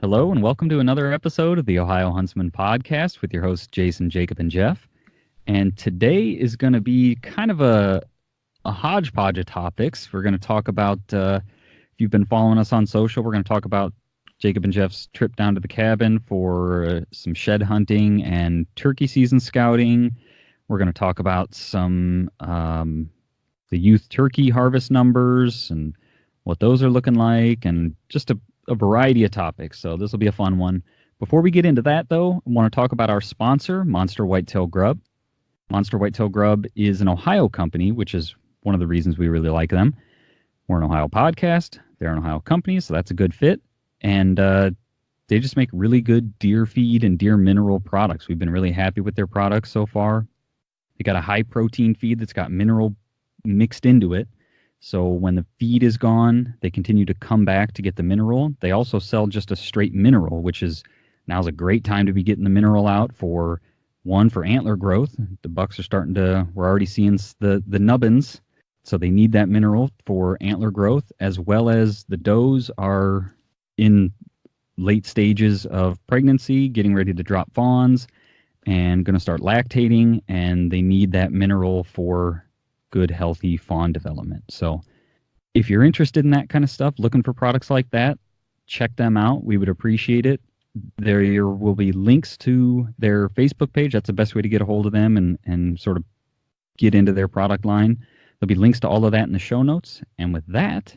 Hello, and welcome to another episode of the Ohio Huntsman podcast with your hosts, Jason, Jacob, and Jeff. And today is going to be kind of a hodgepodge of topics. We're going to talk about, if you've been following us on social, we're going to talk about Jacob and Jeff's trip down to the cabin for some shed hunting and turkey season scouting. We're going to talk about some the youth turkey harvest numbers and what those are looking like, and just a variety of topics. So this will be a fun one. Before we get into that, though, I want to talk about our sponsor, Monster Whitetail Grub. Monster Whitetail Grub is an Ohio company, which is one of the reasons we really like them. We're an Ohio podcast. They're an Ohio company, so that's a good fit. And they just make really good deer feed and deer mineral products. We've been really happy with their products so far. They got a high protein feed that's got mineral mixed into it. So when the feed is gone, they continue to come back to get the mineral. They also sell just a straight mineral, which is now's a great time to be getting the mineral out for antler growth. The bucks are starting to, we're already seeing the nubbins. So they need that mineral for antler growth, as well as the does are in late stages of pregnancy, getting ready to drop fawns and going to start lactating. And they need that mineral for good, healthy fawn development. So if you're interested in that kind of stuff, looking for products like that, check them out. We would appreciate it. There will be links to their Facebook page. That's the best way to get a hold of them and sort of get into their product line. There'll be links to all of that in the show notes. And with that,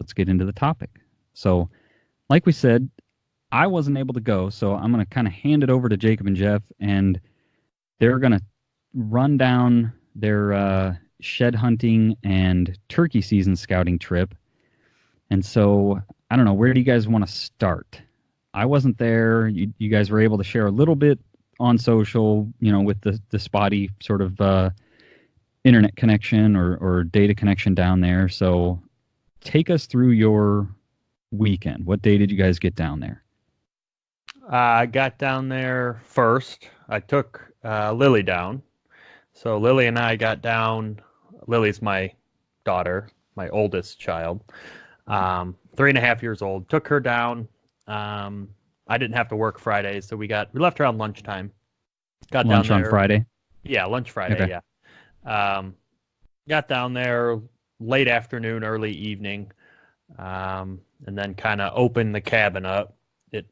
let's get into the topic. So like we said, I wasn't able to go, so I'm going to kind of hand it over to Jacob and Jeff, and they're going to run down their shed hunting and turkey season scouting trip. And so I don't know, where do you guys want to start? I wasn't there. You guys were able to share a little bit on social, with the spotty sort of internet connection or data connection down there. So take us through your weekend. What day did you guys get down there? I got down there first. I took Lily down. So Lily and I got down. Lily's my daughter, my oldest child, 3.5 years old. Took her down. I didn't have to work Friday, so we left around lunchtime. Got lunch down there on Friday? Yeah, lunch Friday. Okay. Yeah. Got down there late afternoon, early evening, and then kind of opened the cabin up. It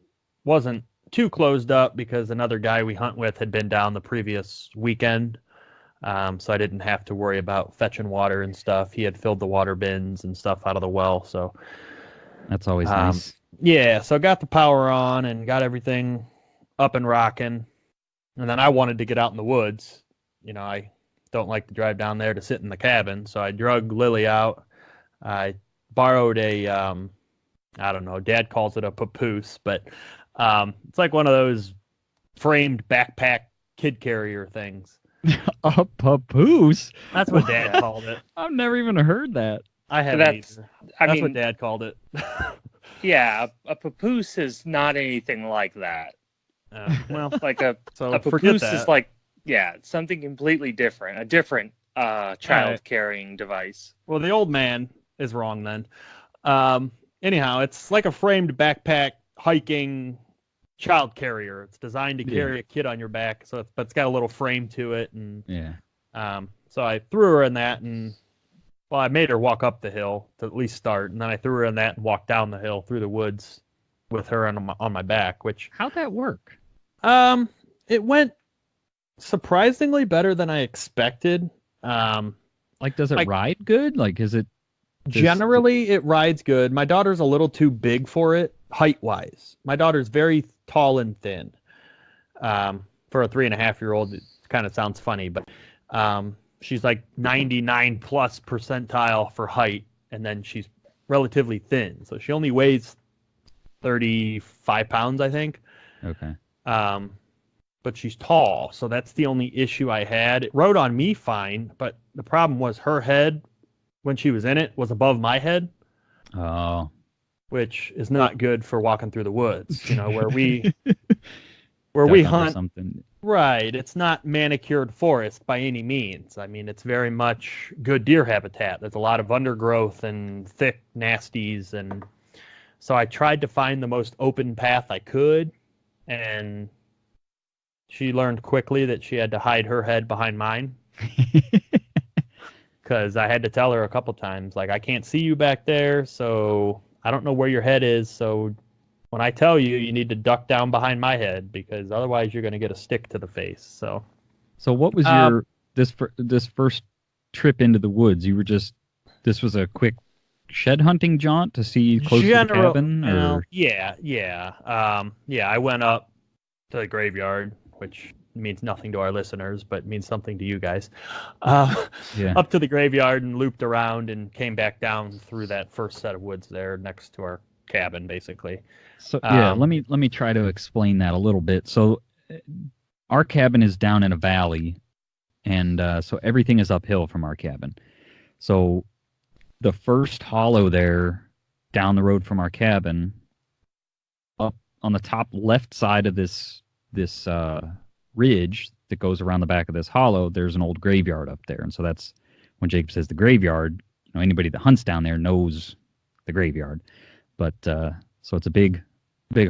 wasn't too closed up because another guy we hunt with had been down the previous weekend. So I didn't have to worry about fetching water and stuff. He had filled the water bins and stuff out of the well. So that's always nice. Yeah. So I got the power on and got everything up and rocking. And then I wanted to get out in the woods. I don't like to drive down there to sit in the cabin. So I drug Lily out. I borrowed a, I don't know, Dad calls it a papoose, but it's like one of those framed backpack kid carrier things. A papoose? That's what Dad called it. I've never even heard that. I haven't either. That's what Dad called it. Yeah, a papoose is not anything like that. Well, like a papoose is like, something completely different. A different child carrying device. Well, the old man is wrong then. Anyhow, it's like a framed backpack hiking child carrier. It's designed to carry a kid on your back, but it's got a little frame to it, and so I threw her in that, and I made her walk up the hill to at least start, and then I threw her in that and walked down the hill through the woods with her on my back. Which how'd that work? It went surprisingly better than I expected. Does it ride good? Is it? Generally, it rides good. My daughter's a little too big for it, height-wise. My daughter's very tall and thin. For a 3.5-year-old, it kind of sounds funny, but she's like 99 plus percentile for height, and then she's relatively thin. So she only weighs 35 pounds, I think. Okay. But she's tall, so that's the only issue I had. It rode on me fine, but the problem was her head, when she was in it, was above my head. Oh. Which is not good for walking through the woods, where we hunt. Something. Right. It's not manicured forest by any means. I mean, it's very much good deer habitat. There's a lot of undergrowth and thick nasties, and So I tried to find the most open path I could, and she learned quickly that she had to hide her head behind mine. Because I had to tell her a couple times, like, I can't see you back there, so I don't know where your head is, so when I tell you, you need to duck down behind my head, because otherwise you're going to get a stick to the face. So what was your this first trip into the woods? This was a quick shed hunting jaunt to see close to the cabin, or yeah. I went up to the graveyard, which means nothing to our listeners, but means something to you guys. Up to the graveyard and looped around and came back down through that first set of woods there next to our cabin, basically. So let me try to explain that a little bit. So our cabin is down in a valley, and so everything is uphill from our cabin. So the first hollow there down the road from our cabin, up on the top left side of this ridge that goes around the back of this hollow, there's an old graveyard up there. And so that's when Jacob says the graveyard, anybody that hunts down there knows the graveyard. But so it's a big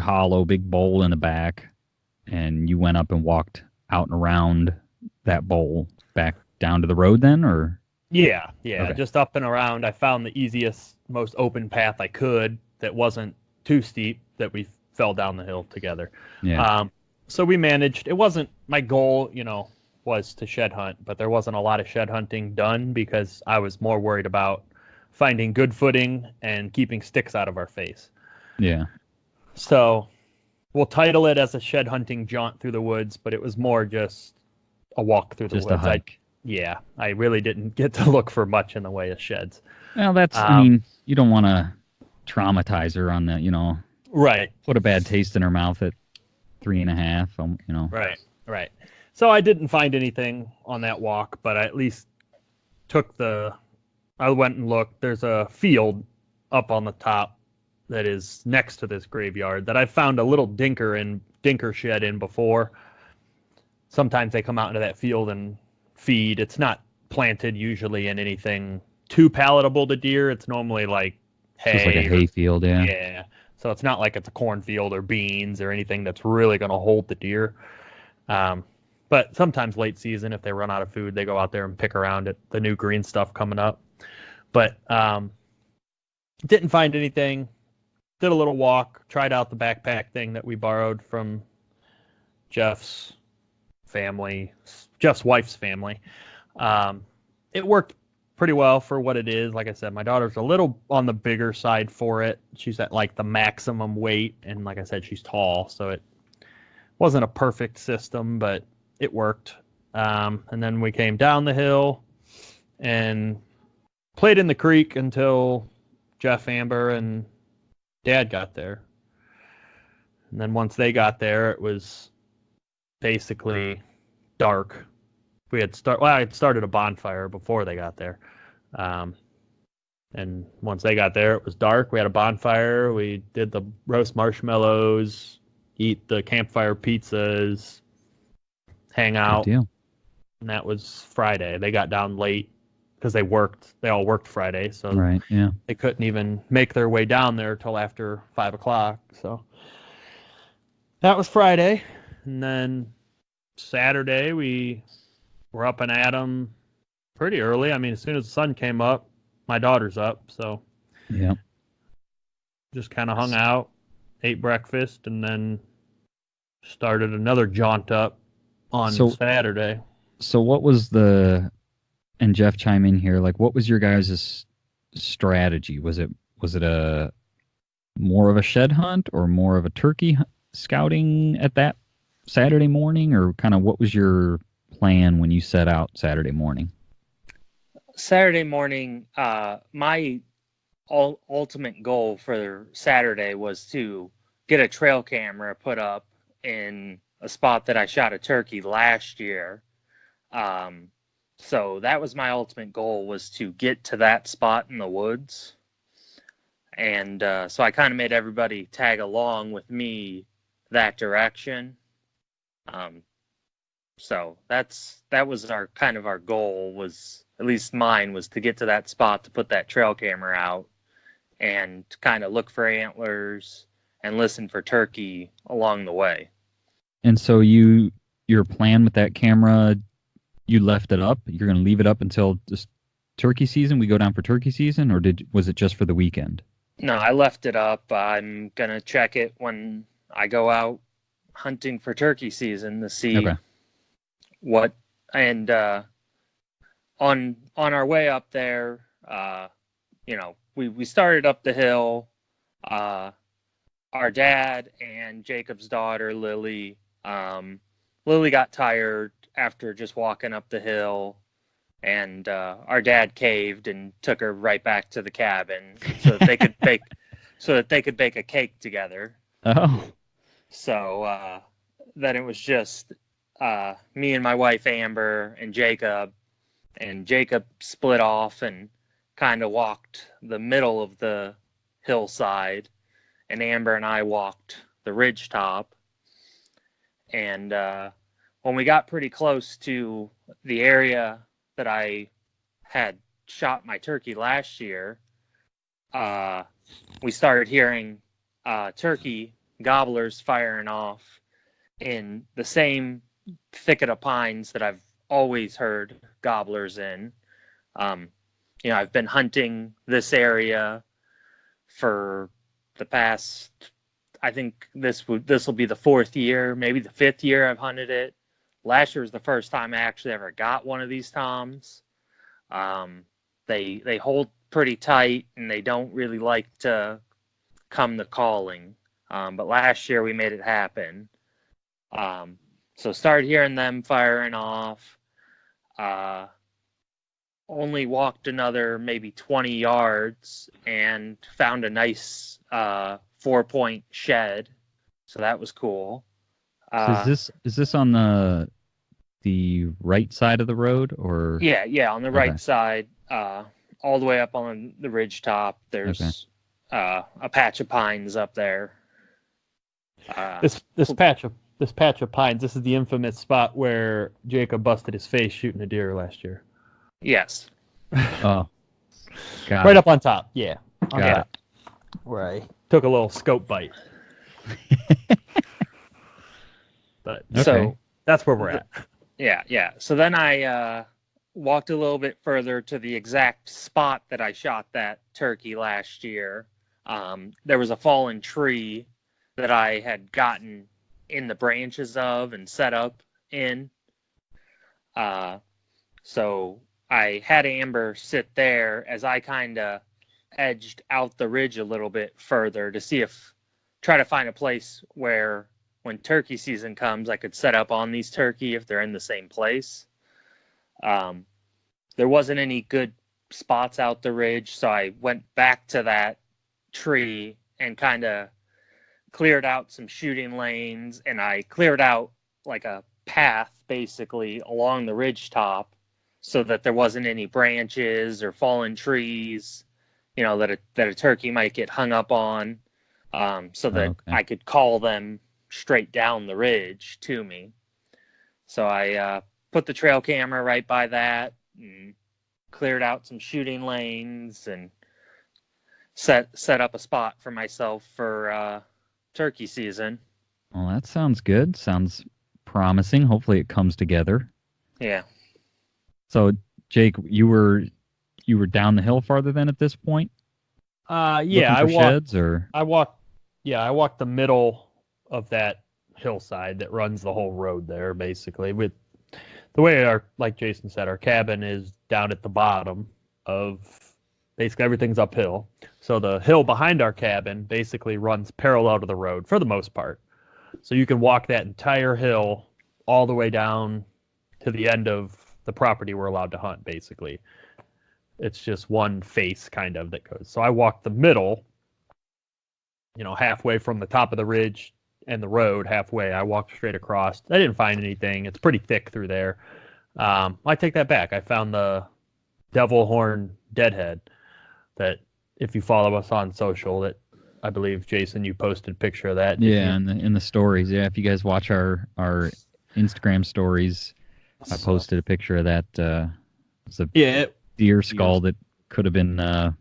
hollow, big bowl in the back, and you went up and walked out and around that bowl back down to the road then, or? Yeah, okay. Just up and around. I found the easiest, most open path I could that wasn't too steep, that we fell down the hill together. Yeah. So we managed. It wasn't my goal, was to shed hunt, but there wasn't a lot of shed hunting done because I was more worried about finding good footing and keeping sticks out of our face. Yeah. So we'll title it as a shed hunting jaunt through the woods, but it was more just a walk through the woods. Just a hike. I really didn't get to look for much in the way of sheds. Well, you don't want to traumatize her on the, right. Put a bad taste in her mouth at 3.5, Right. So I didn't find anything on that walk, but I at least I went and looked. There's a field up on the top that is next to this graveyard that I found a little dinker shed in before. Sometimes they come out into that field and feed. It's not planted usually in anything too palatable to deer. It's normally like hay. Just like a hay field, yeah. Yeah. So it's not like it's a cornfield or beans or anything that's really going to hold the deer. But sometimes late season, if they run out of food, they go out there and pick around at the new green stuff coming up. But didn't find anything. Did a little walk. Tried out the backpack thing that we borrowed from Jeff's wife's family. It worked pretty well for what it is. Like I said, my daughter's a little on the bigger side for it. She's at like the maximum weight, and like I said, she's tall, so it wasn't a perfect system, but it worked. And then we came down the hill and played in the creek until Jeff, Amber, and Dad got there. And then once they got there, it was basically dark. I had started a bonfire before they got there. And once they got there, it was dark. We had a bonfire. We did the roast marshmallows, eat the campfire pizzas, hang out. Good deal. And that was Friday. They got down late because they worked. They all worked Friday, so right, yeah. They couldn't even make their way down there till after 5 o'clock. So that was Friday. And then Saturday, we were up and at 'em pretty early. I mean, as soon as the sun came up, my daughter's up, so yeah, just kind of hung out, ate breakfast, and then started another jaunt up on Saturday. So what was and Jeff chime in here, like what was your guys' strategy? Was it a more of a shed hunt or more of a turkey scouting at that Saturday morning, or kind of what was your plan when you set out Saturday morning? Saturday morning, my ultimate goal for Saturday was to get a trail camera put up in a spot that I shot a turkey last year. So that was my ultimate goal, was to get to that spot in the woods. And so I kind of made everybody tag along with me that direction. So that was our goal, was, at least mine, was to get to that spot to put that trail camera out and kind of look for antlers and listen for turkey along the way. And so your plan with that camera, you left it up? You're going to leave it up until just turkey season? We go down for turkey season, or was it just for the weekend? No, I left it up. I'm going to check it when I go out hunting for turkey season to see what, and on our way up there, we started up the hill. Our dad and Jacob's daughter, Lily got tired after just walking up the hill, and our dad caved and took her right back to the cabin so that they could bake a cake together. Oh. So then it was just me and my wife Amber and Jacob split off and kind of walked the middle of the hillside, and Amber and I walked the ridge top. And when we got pretty close to the area that I had shot my turkey last year, we started hearing turkey gobblers firing off in the same thicket of pines that I've always heard gobblers in. I've been hunting this area for the past, I think this will be the 4th year, maybe the 5th year I've hunted it. Last year was the first time I actually ever got one of these toms. They hold pretty tight, and they don't really like to come to calling. But last year we made it happen. So started hearing them firing off. Only walked another maybe 20 yards and found a nice 4-point shed. So that was cool. So is this on the right side of the road, or? Yeah, on the right side, all the way up on the ridge top. There's a patch of pines up there. This patch of pines. This is the infamous spot where Jacob busted his face shooting a deer last year. Yes. Oh, got right it. up on top. Yeah. Got it. Where I took a little scope bite. But So that's where we're at. Yeah. So then I walked a little bit further to the exact spot that I shot that turkey last year. There was a fallen tree that I had gotten in the branches of and set up in. So I had Amber sit there as I kind of edged out the ridge a little bit further to try to find a place where when turkey season comes, I could set up on these turkey if they're in the same place. There wasn't any good spots out the ridge, so I went back to that tree and kind of cleared out some shooting lanes, and I cleared out like a path basically along the ridge top so that there wasn't any branches or fallen trees, that a turkey might get hung up on, so that I could call them straight down the ridge to me. So I put the trail camera right by that and cleared out some shooting lanes and set up a spot for myself for turkey season. Well, that sounds good. Sounds promising. Hopefully it comes together. Yeah. So, Jake, you were down the hill farther than at this point? Yeah, I walked the middle of that hillside that runs the whole road there, basically. With the way like Jason said, our cabin is down at the bottom of basically everything's uphill. So the hill behind our cabin basically runs parallel to the road for the most part. So you can walk that entire hill all the way down to the end of the property we're allowed to hunt, basically. It's just one face kind of that goes. So I walked the middle, halfway from the top of the ridge and the road halfway. I walked straight across. I didn't find anything. It's pretty thick through there. I take that back. I found the devil horn deadhead that, if you follow us on social, that I believe, Jason, you posted a picture of that. Yeah, in the stories. Yeah, if you guys watch our Instagram stories, I posted a picture of that. It's a deer skull that could have been,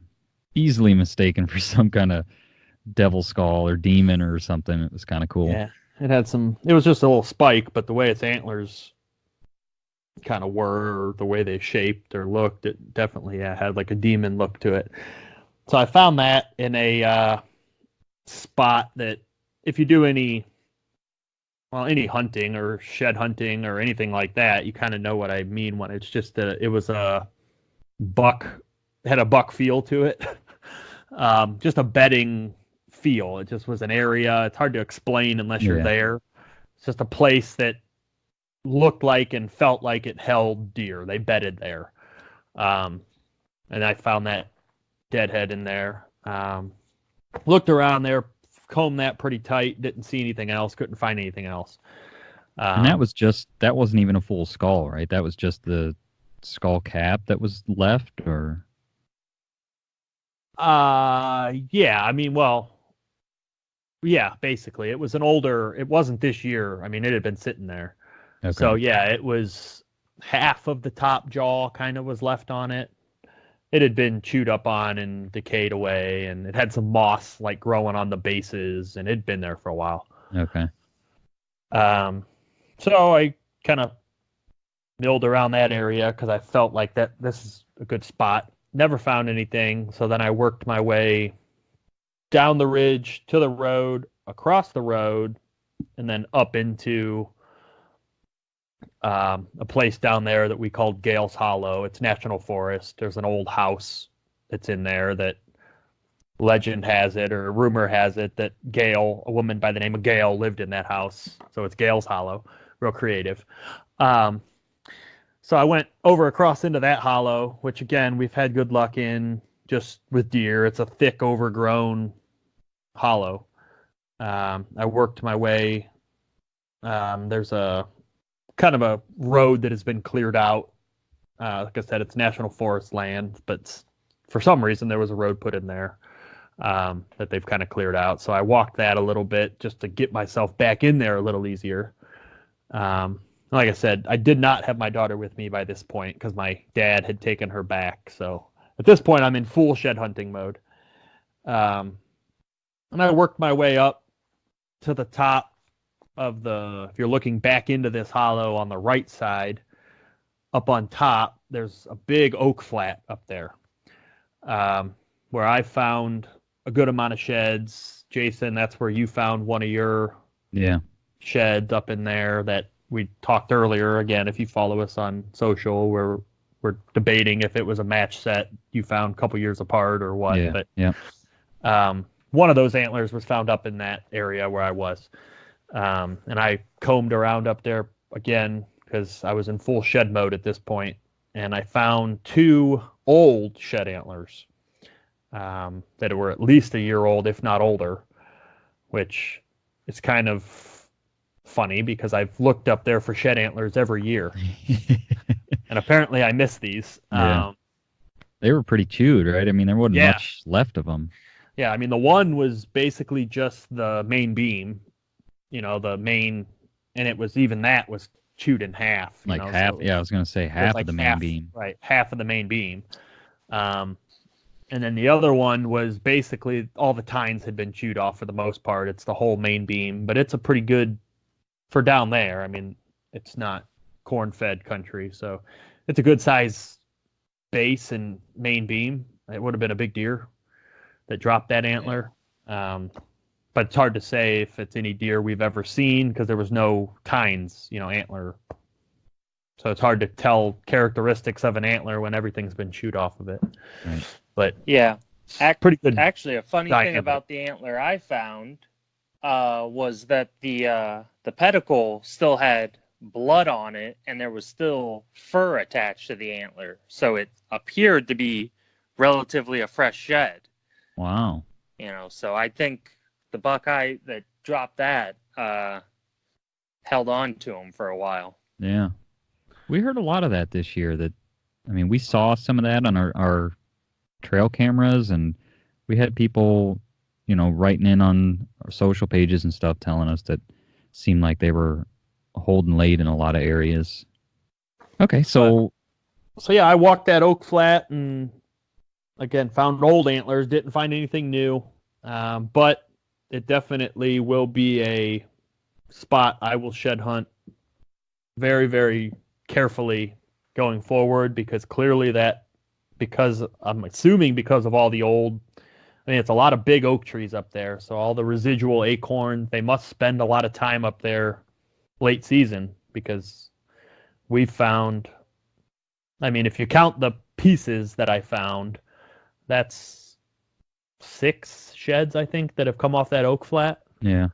easily mistaken for some kind of devil skull or demon or something. It was kind of cool. Yeah, it was just a little spike, but the way its antlers kind of were, or the way they shaped or looked, it definitely had like a demon look to it. So I found that in a spot that if you do any hunting or shed hunting or anything like that, you kind of know what I mean when it's just it was a buck, had a buck feel to it. Just a bedding feel. It just was an area. It's hard to explain unless you're there. It's just a place that looked like and felt like it held deer. They bedded there. And I found that deadhead in there. Looked around there, combed that pretty tight, didn't see anything else, couldn't find anything else. And that wasn't even a full skull, right? That was just the skull cap that was left, or? Yeah, I mean, well, yeah, basically. It wasn't this year. I mean, it had been sitting there. Okay. So, yeah, it was half of the top jaw kind of was left on it. It had been chewed up on and decayed away, and it had some moss like growing on the bases, and it'd been there for a while. Okay. So I kind of milled around that area because I felt like this is a good spot. Never found anything, so then I worked my way down the ridge to the road, across the road, and then up into a place down there that we called Gale's Hollow. It's national forest. There's an old house that's in there that legend has it, or rumor has it, that Gale, a woman by the name of Gale, lived in that house. So it's Gale's Hollow. Real creative. So I went over across into that hollow, which again, we've had good luck in just with deer. It's a thick, overgrown hollow. I worked my way. There's a kind of a road that has been cleared out. Like I said, it's national forest land, but for some reason there was a road put in there that they've kind of cleared out. So I walked that a little bit just to get myself back in there a little easier. Like I said, I did not have my daughter with me by this point because my dad had taken her back. So at this point, I'm in full shed hunting mode. And I worked my way up to the top of if you're looking back into this hollow on the right side, up on top, there's a big oak flat up there where I found a good amount of sheds. Jason, that's where you found one of your sheds up in there that we talked earlier. Again, if you follow us on social, we're debating if it was a match set you found a couple years apart or what. One of those antlers was found up in that area where I was. And I combed around up there again because I was in full shed mode at this point, and I found 2 old shed antlers that were at least a year old, if not older, which is kind of funny because I've looked up there for shed antlers every year. And apparently I missed these. Yeah. They were pretty chewed, right? I mean, there wasn't much left of them. Yeah, I mean, the one was basically just the main beam, the main, and it was even that was chewed in half. Like half, so I was going to say half of the main beam. Right, half of the main beam. And then the other one was basically all the tines had been chewed off for the most part. It's the whole main beam, but it's a pretty good, for down there, I mean, it's not corn-fed country, so it's a good size base and main beam. It would have been a big deer that dropped that antler. But it's hard to say if it's any deer we've ever seen because there was no tines, antler. So it's hard to tell characteristics of an antler when everything's been chewed off of it. Right. But yeah, pretty good. Actually, a funny thing about the antler I found was that the pedicle still had blood on it, and there was still fur attached to the antler, so it appeared to be relatively a fresh shed. Wow. So I think the buckeye that dropped that held on to him for a while. Yeah. We heard a lot of that this year. We saw some of that on our trail cameras, and we had people, writing in on our social pages and stuff telling us that it seemed like they were holding late in a lot of areas. Okay, so yeah, I walked that oak flat and again, found old antlers, didn't find anything new, but it definitely will be a spot I will shed hunt very, very carefully going forward, because clearly because I'm assuming because of all the old, I mean, it's a lot of big oak trees up there, so all the residual acorn, they must spend a lot of time up there late season, because we've found, I mean, if you count the pieces that I found, that's 6 sheds, I think, that have come off that oak flat. Yeah.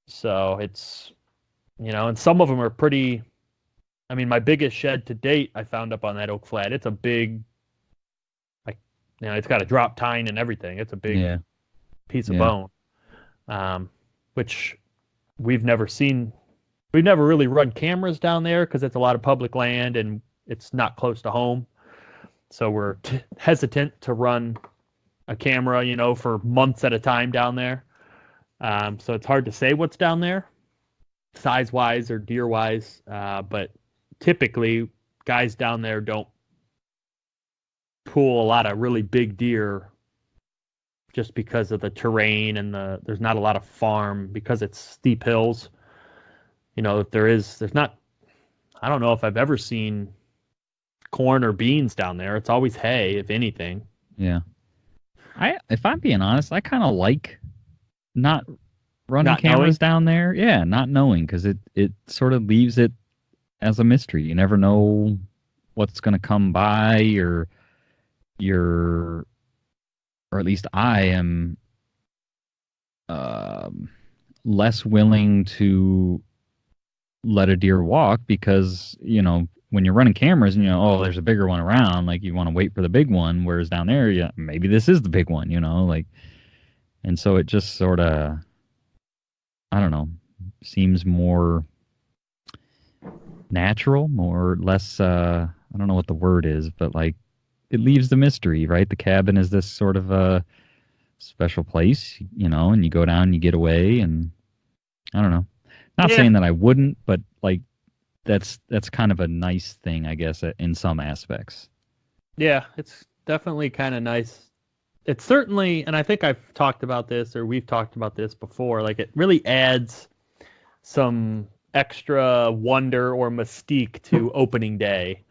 So it's, and some of them are pretty, I mean, my biggest shed to date I found up on that oak flat. It's a big, like, it's got a drop tine and everything. It's a big piece of bone, which we've never seen. We've never really run cameras down there because it's a lot of public land and it's not close to home. So we're hesitant to run a camera, for months at a time down there. So it's hard to say what's down there, size-wise or deer-wise. But typically, guys down there don't pull a lot of really big deer just because of the terrain and there's not a lot of farm because it's steep hills. If there's not, I don't know if I've ever seen corn or beans down there. It's always hay, if anything. Yeah. If I'm being honest, I kind of like not running cameras down there. Yeah, not knowing, because it sort of leaves it as a mystery. You never know what's going to come by, or at least I am less willing to let a deer walk, because when you're running cameras and oh, there's a bigger one around, like you want to wait for the big one, whereas down there, yeah, maybe this is the big one, like, and so it just sort of, I don't know, seems more natural, more or less, I don't know what the word is, but like it leaves the mystery, right? The cabin is this sort of a special place, and you go down and you get away, and I don't know. Not saying that I wouldn't, but like that's kind of a nice thing, I guess, in some aspects. Yeah, it's definitely kind of nice. It's certainly, and I think I've talked about this, or we've talked about this before, like it really adds some extra wonder or mystique to opening day,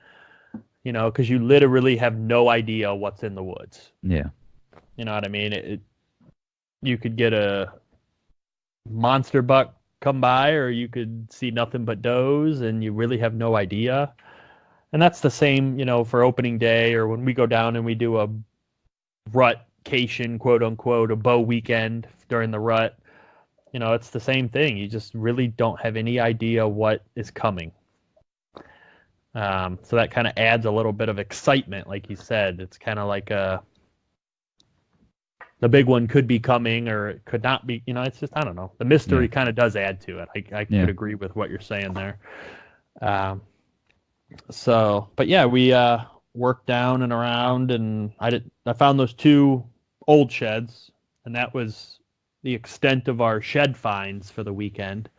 because you literally have no idea what's in the woods. Yeah. You know what I mean? You could get a monster buck come by, or you could see nothing but does, and you really have no idea. And that's the same, for opening day, or when we go down and we do a rutcation, quote unquote, a bow weekend during the rut. It's the same thing. You just really don't have any idea what is coming. So that kind of adds a little bit of excitement, like you said. It's kind of like the big one could be coming, or it could not be. It's just, I don't know. The mystery kind of does add to it. I could agree with what you're saying there. But yeah, we worked down and around, and I found those 2 old sheds, and that was the extent of our shed finds for the weekend.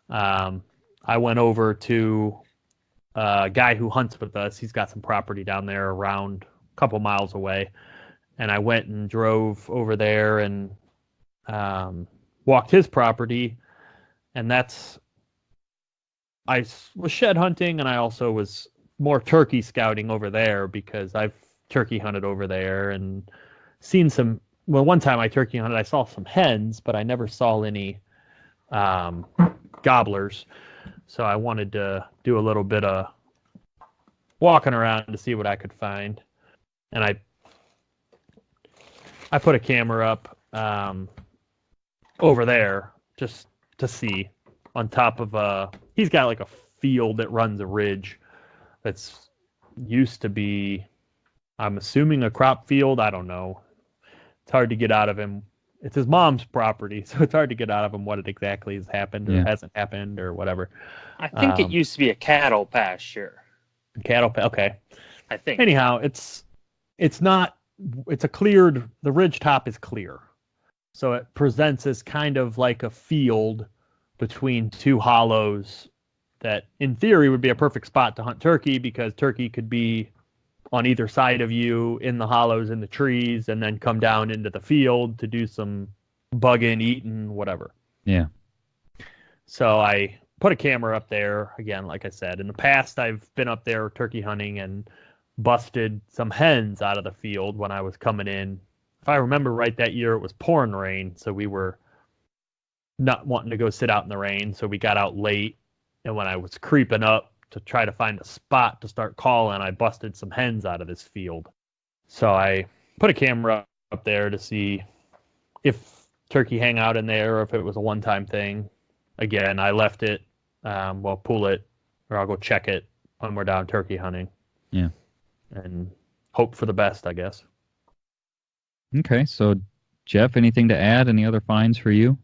I went over to a guy who hunts with us. He's got some property down there around a couple miles away. And I went and drove over there and walked his property. And I was shed hunting, and I also was more turkey scouting over there, because I've turkey hunted over there and seen some. Well, one time I turkey hunted, I saw some hens, but I never saw any gobblers. So I wanted to do a little bit of walking around to see what I could find. And I put a camera up over there just to see, on top of he's got like a field that runs a ridge that's used to be, I'm assuming, a crop field. I don't know. It's hard to get out of him. It's his mom's property, so it's hard to get out of him what exactly has happened or hasn't happened or whatever. I think it used to be a cattle pasture. Okay. I think. Anyhow, it's not. It's a cleared. The ridge top is clear, so it presents as kind of like a field between 2 hollows that, in theory, would be a perfect spot to hunt turkey, because turkey could be on either side of you in the hollows in the trees, and then come down into the field to do some bugging, eating, whatever. Yeah. So I put a camera up there. Again, like I said, in the past I've been up there turkey hunting and busted some hens out of the field when I was coming in. If I remember right, that year it was pouring rain, so we were not wanting to go sit out in the rain, so we got out late. And when I was creeping up to try to find a spot to start calling, I busted some hens out of this field. So I put a camera up there to see if turkey hang out in there or if it was a one-time thing. Again, I left it. We'll pull it, or I'll go check it when we're down turkey hunting. Yeah. And hope for the best, I guess. Okay, so Jeff, anything to add? Any other finds for you?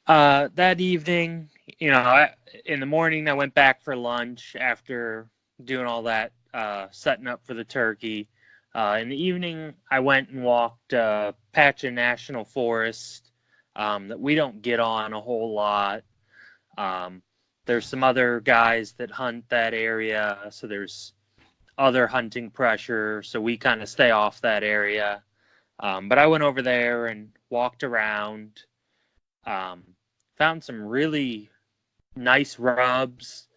That evening, in the morning, I went back for lunch after doing all that, setting up for the turkey. In the evening, I went and walked a patch of national forest that we don't get on a whole lot. There's some other guys that hunt that area, so there's other hunting pressure, so we kind of stay off that area. But I went over there and walked around. Found some really nice rubs.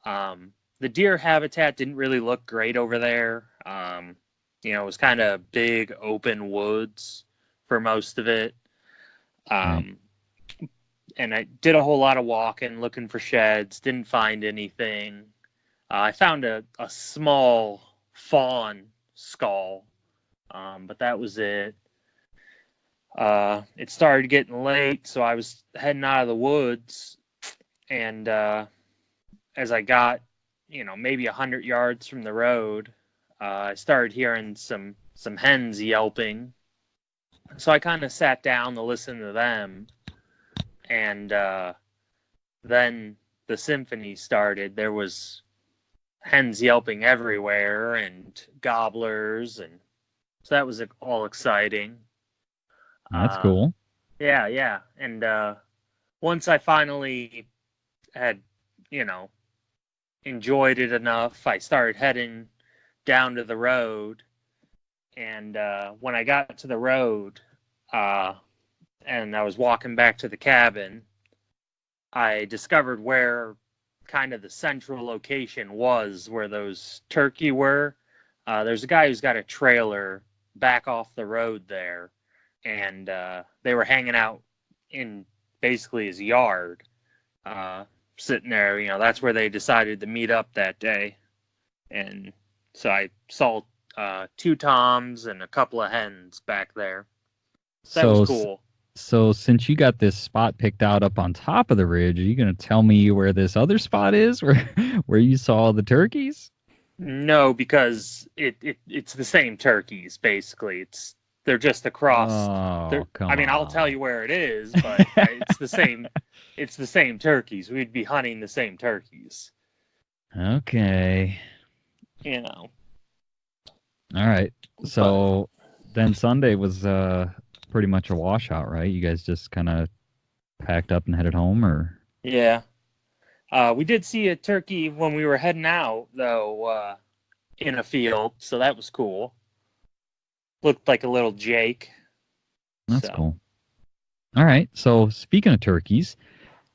The deer habitat didn't really look great over there. It was kind of big open woods for most of it. And I did a whole lot of walking, looking for sheds, didn't find anything. I found a small fawn skull, but that was it. It started getting late, so I was heading out of the woods, and as I got, maybe 100 yards from the road, I started hearing some hens yelping. So I kind of sat down to listen to them, and then the symphony started. There was hens yelping everywhere and gobblers, and so that was all exciting. That's cool. Yeah. And once I finally had, enjoyed it enough, I started heading down to the road. And when I got to the road and I was walking back to the cabin, I discovered where kind of the central location was where those turkey were. There's a guy who's got a trailer back off the road there. And they were hanging out in basically his yard, sitting there. That's where they decided to meet up that day. And so I saw 2 toms and a couple of hens back there. So that was cool. So since you got this spot picked out up on top of the ridge, are you going to tell me where this other spot is, where you saw the turkeys? No, because it's the same turkeys, basically. They're just across. Oh, come I mean, on. I'll tell you where it is, but it's the same. It's the same turkeys. We'd be hunting the same turkeys. Okay. All right. So then Sunday was pretty much a washout, right? You guys just kind of packed up and headed home, or? Yeah. We did see a turkey when we were heading out, though, in a field, so that was cool. Looked like a little Jake. That's cool. All right. So speaking of turkeys,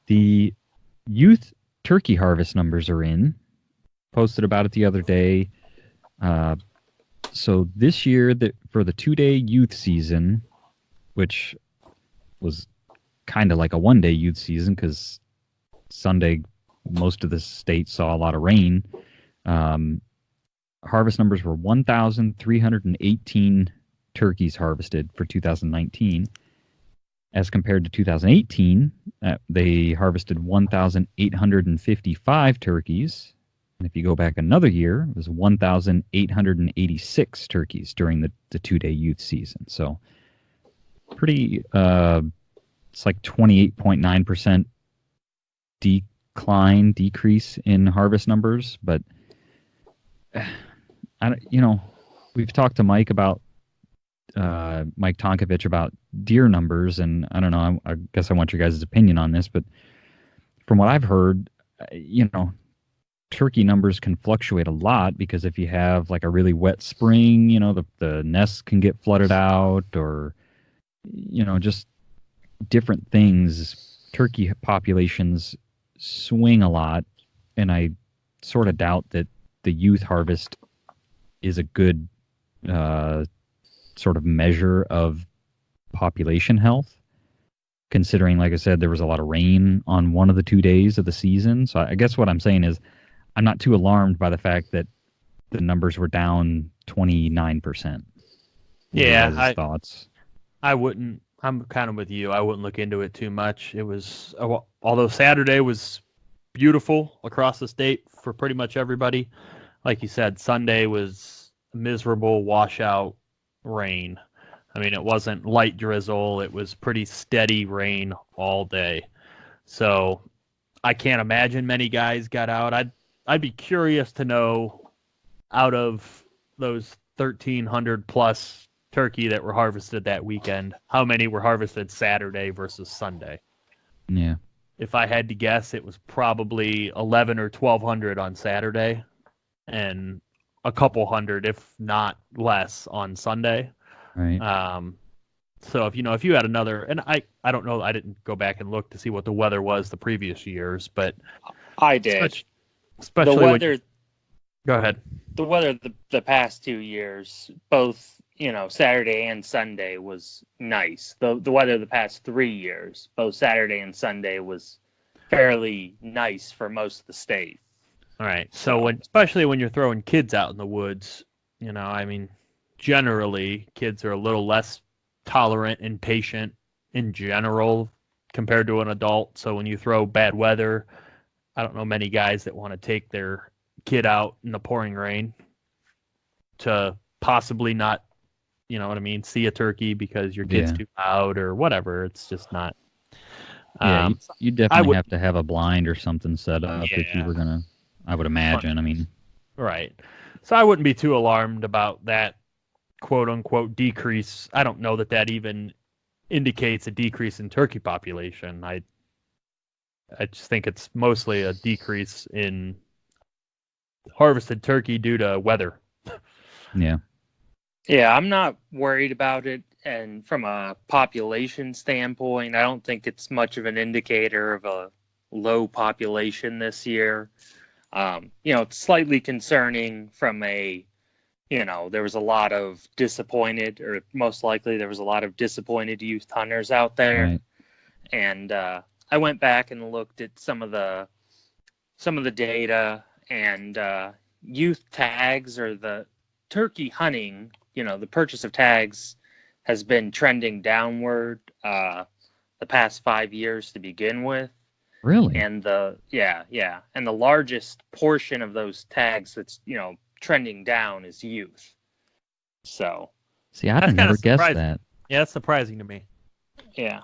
the youth turkey harvest numbers are in. Posted about it the other day. So this year, for the 2-day youth season, which was kind of like a 1-day youth season because Sunday, most of the state saw a lot of rain. Harvest numbers were 1,318 turkeys harvested for 2019, as compared to 2018. They harvested 1,855 turkeys. And if you go back another year, it was 1,886 turkeys during the 2-day youth season. So pretty, it's like 28.9% decrease in harvest numbers. But, we've talked to Mike Tonkovich about deer numbers, and I don't know, I guess I want your guys' opinion on this, but from what I've heard, turkey numbers can fluctuate a lot because if you have like a really wet spring, the nests can get flooded out, or just different things. Turkey populations swing a lot, and I sort of doubt that the youth harvest is a good sort of measure of population health, considering, like I said, there was a lot of rain on one of the 2 days of the season. So I guess what I'm saying is I'm not too alarmed by the fact that the numbers were down 29%. Yeah, thoughts? I wouldn't. I'm kind of with you. I wouldn't look into it too much. It was, although Saturday was beautiful across the state for pretty much everybody. Like you said, Sunday was miserable washout rain. I mean, it wasn't light drizzle. It was pretty steady rain all day. So I can't imagine many guys got out. I'd be curious to know, out of those 1,300 plus turkey that were harvested that weekend, how many were harvested Saturday versus Sunday? Yeah. If I had to guess, it was probably 11 or 1,200 on Saturday, and a couple hundred, if not less, on Sunday. Right. So if you had another, and I don't know, I didn't go back and look to see what the weather was the previous years, but I did. Especially the weather. Go ahead. The weather the past 2 years, both Saturday and Sunday, was nice. The weather the past 3 years, both Saturday and Sunday, was fairly nice for most of the state. All right. So especially when you're throwing kids out in the woods, I mean, generally kids are a little less tolerant and patient in general compared to an adult. So when you throw bad weather, I don't know many guys that want to take their kid out in the pouring rain to possibly not, see a turkey because your kid's too loud or whatever. It's just not. Yeah, you definitely have to have a blind or something set up if you were gonna. I would imagine. I mean, right. So I wouldn't be too alarmed about that quote unquote decrease. I don't know that even indicates a decrease in turkey population. I just think it's mostly a decrease in harvested turkey due to weather. Yeah. Yeah, I'm not worried about it. And from a population standpoint, I don't think it's much of an indicator of a low population this year. It's slightly concerning from there was a lot of disappointed, or most likely there was a lot of disappointed youth hunters out there. Right. And I went back and looked at some of the data, and youth tags, or the turkey hunting, the purchase of tags, has been trending downward the past 5 years to begin with. Really? And and the largest portion of those tags that's trending down is youth. So see, I'd never guessed that. Yeah, that's surprising to me. Yeah.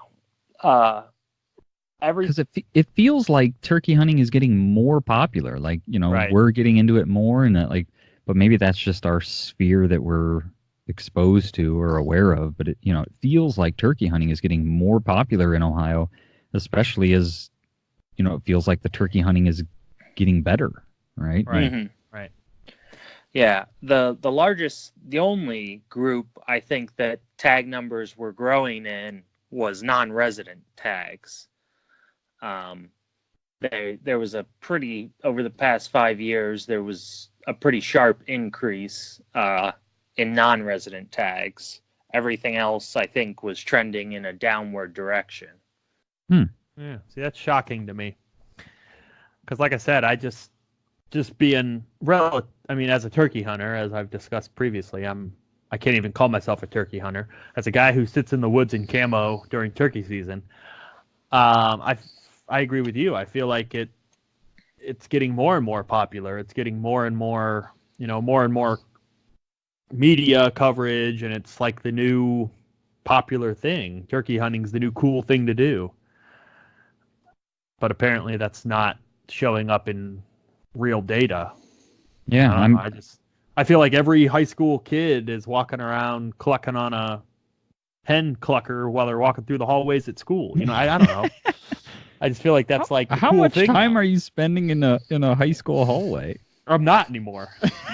Because it feels like turkey hunting is getting more popular. Like, right. We're getting into it more, and but maybe that's just our sphere that we're exposed to or aware of. But it feels like turkey hunting is getting more popular in Ohio, especially as it feels like the turkey hunting is getting better, right? Right. Mm-hmm. Right. Yeah, the only group I think that tag numbers were growing in was non-resident tags. There was over the past 5 years, there was a pretty sharp increase in non-resident tags. Everything else, I think, was trending in a downward direction. Yeah, see, that's shocking to me. Because like I said, I just being as a turkey hunter, as I've discussed previously, I can't even call myself a turkey hunter. As a guy who sits in the woods in camo during turkey season, I agree with you. I feel like it's getting more and more popular. It's getting more and more, more and more media coverage, and it's like the new popular thing. Turkey hunting's the new cool thing to do. But apparently that's not showing up in real data. Yeah, I feel like every high school kid is walking around clucking on a hen clucker while they're walking through the hallways at school. I don't know. I just feel like that's like the how cool much thing time now. are you spending in a high school hallway? I'm not anymore.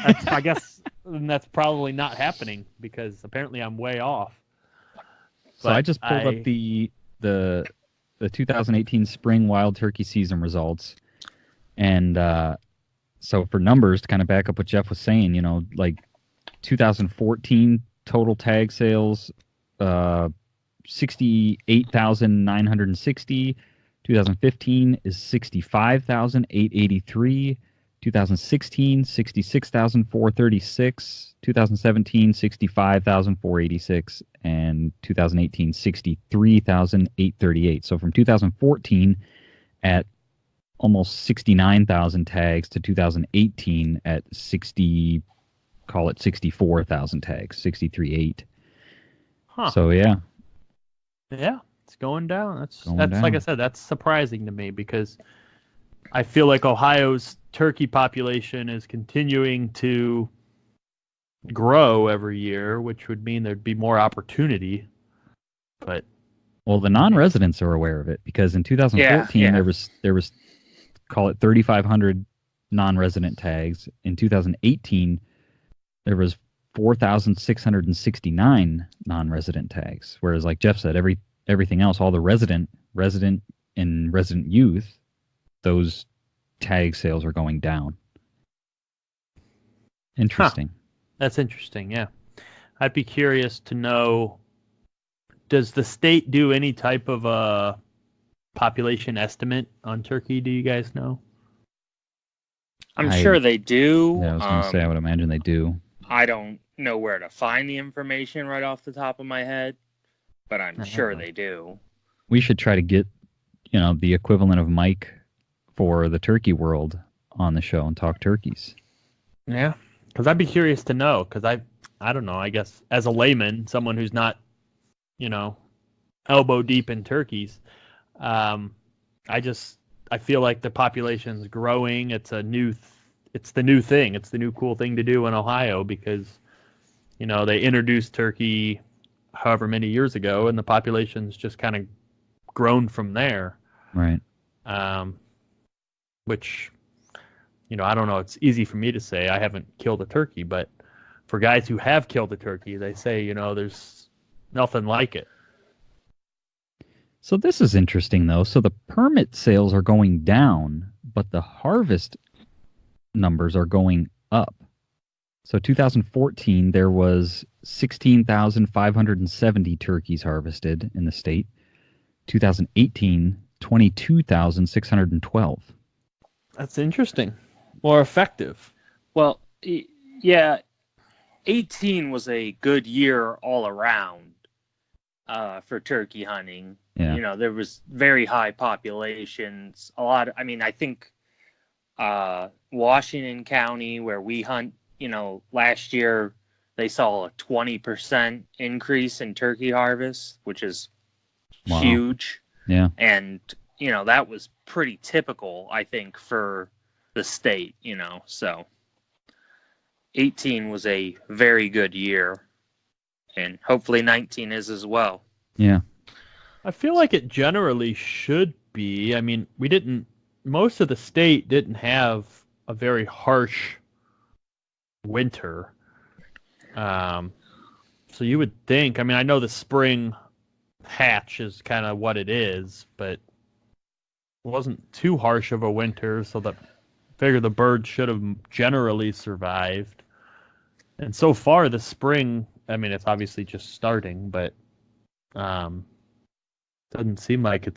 I guess that's probably not happening because apparently I'm way off. So I just pulled up the 2018 spring wild turkey season results, and so for numbers to kind of back up what Jeff was saying, like 2014 total tag sales, 68,960. 2015 is 65,883. 2016, 66,436. 2017, 65,486. And 2018, 63,838. So from 2014 at almost 69,000 tags to 2018 at 64,000 tags, 63.8. Huh. So yeah. Yeah, it's going down. That's down. like I said, that's surprising to me because I feel like Ohio's turkey population is continuing to grow every year, which would mean there'd be more opportunity. But well, the non-residents are aware of it because in 2014 there was call it 3,500 non-resident tags. In 2018 there was 4,669 non-resident tags. Whereas, like Jeff said, everything else, all the resident, and resident youth, those tag sales are going down. Interesting. Huh. That's interesting, yeah. I'd be curious to know, does the state do any type of a population estimate on turkey? Do you guys know? I'm sure they do. Yeah, I was going to say, I would imagine they do. I don't know where to find the information right off the top of my head, but I'm sure they do. We should try to get, the equivalent of Mike for the turkey world on the show and talk turkeys. Yeah, because I'd be curious to know, because I don't know, I guess as a layman, someone who's not, elbow deep in turkeys, I feel like the population's growing. It's the new thing. It's the new cool thing to do in Ohio because, they introduced turkey however many years ago, and the population's just kind of grown from there. Right. Which, I don't know. It's easy for me to say. I haven't killed a turkey, but for guys who have killed a turkey, they say, there's nothing like it. So this is interesting, though. So the permit sales are going down, but the harvest numbers are going up. So 2014, there was 16,570 turkeys harvested in the state. 2018, 22,612. That's interesting. More effective. Well, yeah, 18 was a good year all around for turkey hunting. Yeah. There was very high populations. I think Washington County, where we hunt, last year they saw a 20% increase in turkey harvest, which is huge. Yeah. And, that was pretty typical, I think, for the state, so 18 was a very good year, and hopefully 19 is as well. Yeah. I feel like it generally should be. I mean, most of the state didn't have a very harsh winter. So you would think, I know the spring hatch is kind of what it is, but it wasn't too harsh of a winter, so that I figure the birds should have generally survived. And so far, the spring, it's obviously just starting, but doesn't seem like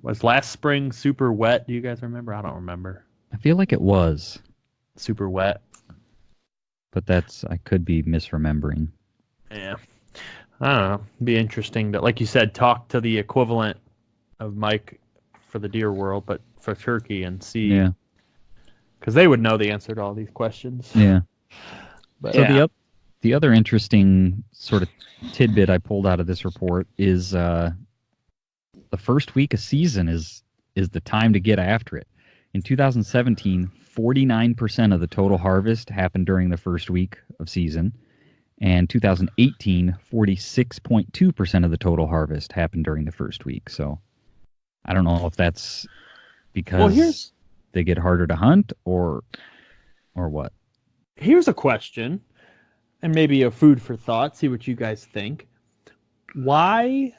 was last spring super wet? Do you guys remember? I don't remember. I feel like it was super wet, but I could be misremembering. Yeah. I don't know. It'd be interesting to, like you said, talk to the equivalent of Mike for the deer world, but for turkey and see. Yeah. Because they would know the answer to all these questions. Yeah. But so the other interesting sort of tidbit I pulled out of this report is the first week of season is the time to get after it. In 2017, 49% of the total harvest happened during the first week of season. And 2018, 46.2% of the total harvest happened during the first week. So I don't know if that's Well, because they get harder to hunt or what. here's a question, and maybe a food for thought. See what you guys think. Why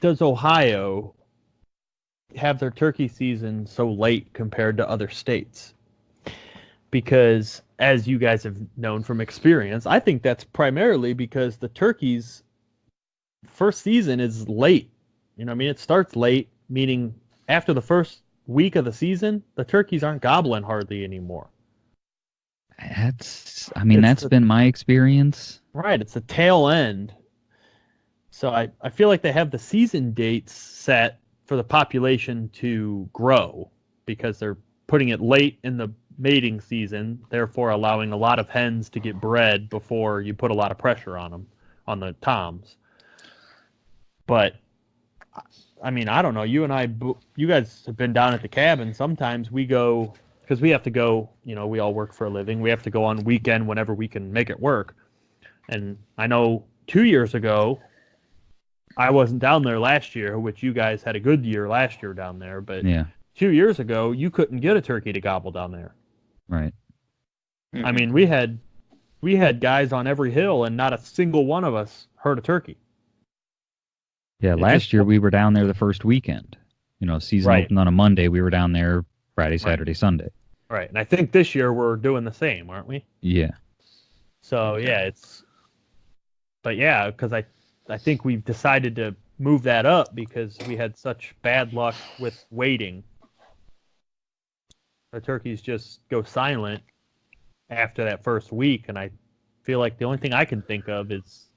does Ohio have their turkey season so late compared to other states? Because, as you guys have known from experience, I think that's primarily because the turkey's first season is late. You know, what I mean, it starts late, meaning after the first week of the season, the turkeys aren't gobbling hardly anymore. That's been my experience. Right, it's the tail end. So I feel like they have the season dates set for the population to grow because they're putting it late in the mating season, therefore allowing a lot of hens to get bred before you put a lot of pressure on them, on the toms. But I mean, I don't know. You guys have been down at the cabin. Sometimes we go because we have to go. You know, we all work for a living. We have to go on weekend whenever we can make it work. And I know 2 years ago, I wasn't down there last year, which you guys had a good year last year down there. But Yeah, 2 years ago, you couldn't get a turkey to gobble down there. right. I mean, we had guys on every hill, and not a single one of us heard a turkey. Yeah, It last just year we were down there the first weekend. You know, season Right. opened on a Monday. We were down there Friday, Saturday, Sunday. Right, and I think this year we're doing the same, aren't we? Yeah. So yeah, because I think we've decided to move that up because we had such bad luck with waiting. The turkeys just go silent after that first week, and I feel like the only thing I can think of is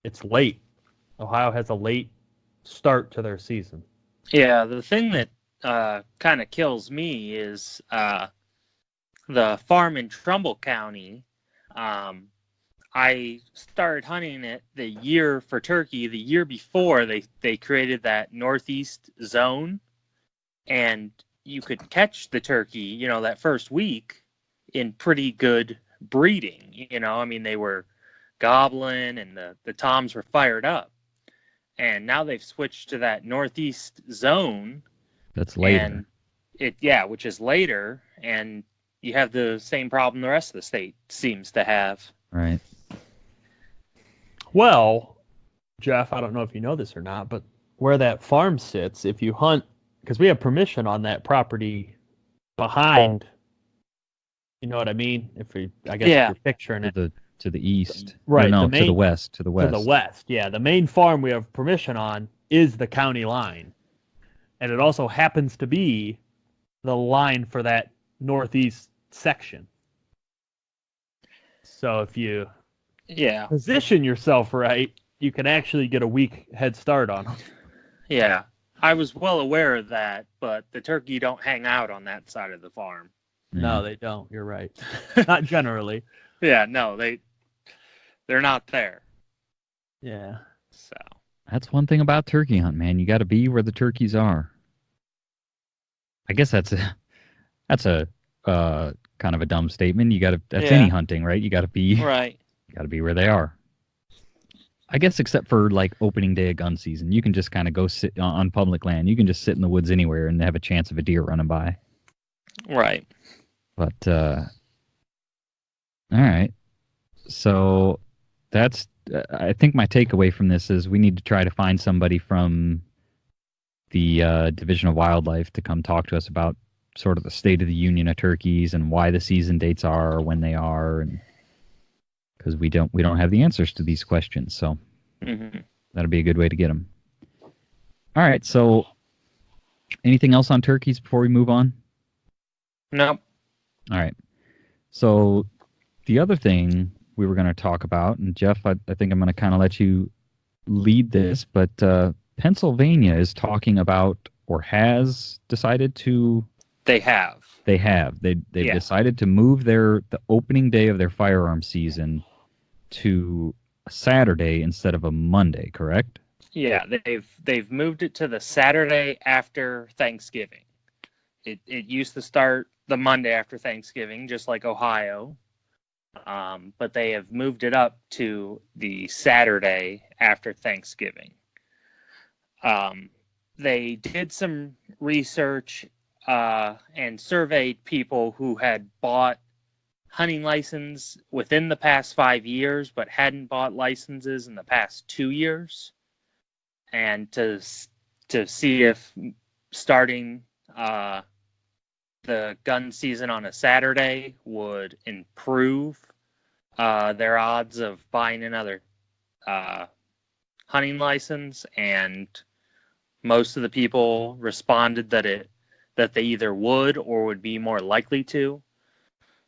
it's late. Ohio has a late start to their season. Yeah, the thing that kind of kills me is the farm in Trumbull County. I started hunting it the year for turkey. The year before, they created that northeast zone, and you could catch the turkey, you know, that first week in pretty good breeding. You know, I mean, they were gobbling and the toms were fired up. And now they've switched to that northeast zone. That's later. And which is later, and you have the same problem the rest of the state seems to have. Right. Well, Jeff, I don't know if you know this or not, but where that farm sits, if you hunt, because we have permission on that property behind, you know what I mean? If you're picturing it. To the east. Right. No, to the west. To the west. To the west, yeah. The main farm we have permission on is the county line. And it also happens to be the line for that northeast section. So if you position yourself right, you can actually get a week head start on them. Yeah. I was well aware of that, but the turkey don't hang out on that side of the farm. No, they don't. You're right. Not generally. Yeah, no, they're not there. Yeah. So that's one thing about turkey hunt, man. You got to be where the turkeys are. I guess that's a kind of a dumb statement. That's any hunting, right? You got to be right. You got to be where they are. I guess except for like opening day of gun season, you can just kind of go sit on public land. You can just sit in the woods anywhere and have a chance of a deer running by. Right. But all right. So that's I think my takeaway from this is we need to try to find somebody from the Division of Wildlife to come talk to us about sort of the state of the union of turkeys and why the season dates are or when they are, and because we don't have the answers to these questions, so that'll be a good way to get them. All right. So anything else on turkeys before we move on? No. All right. So the other thing we were going to talk about, and Jeff, I think I'm going to kind of let you lead this, but Pennsylvania is talking about or has decided to. They have. They've decided to move the opening day of their firearms season to a Saturday instead of a Monday, correct? Yeah, they've moved it to the Saturday after Thanksgiving. It used to start the Monday after Thanksgiving, just like Ohio. But they have moved it up to the Saturday after Thanksgiving. they did some research and surveyed people who had bought hunting license within the past 5 years but hadn't bought licenses in the past 2 years, and to see if starting the gun season on a Saturday would improve their odds of buying another hunting license. And most of the people responded that they either would or would be more likely to.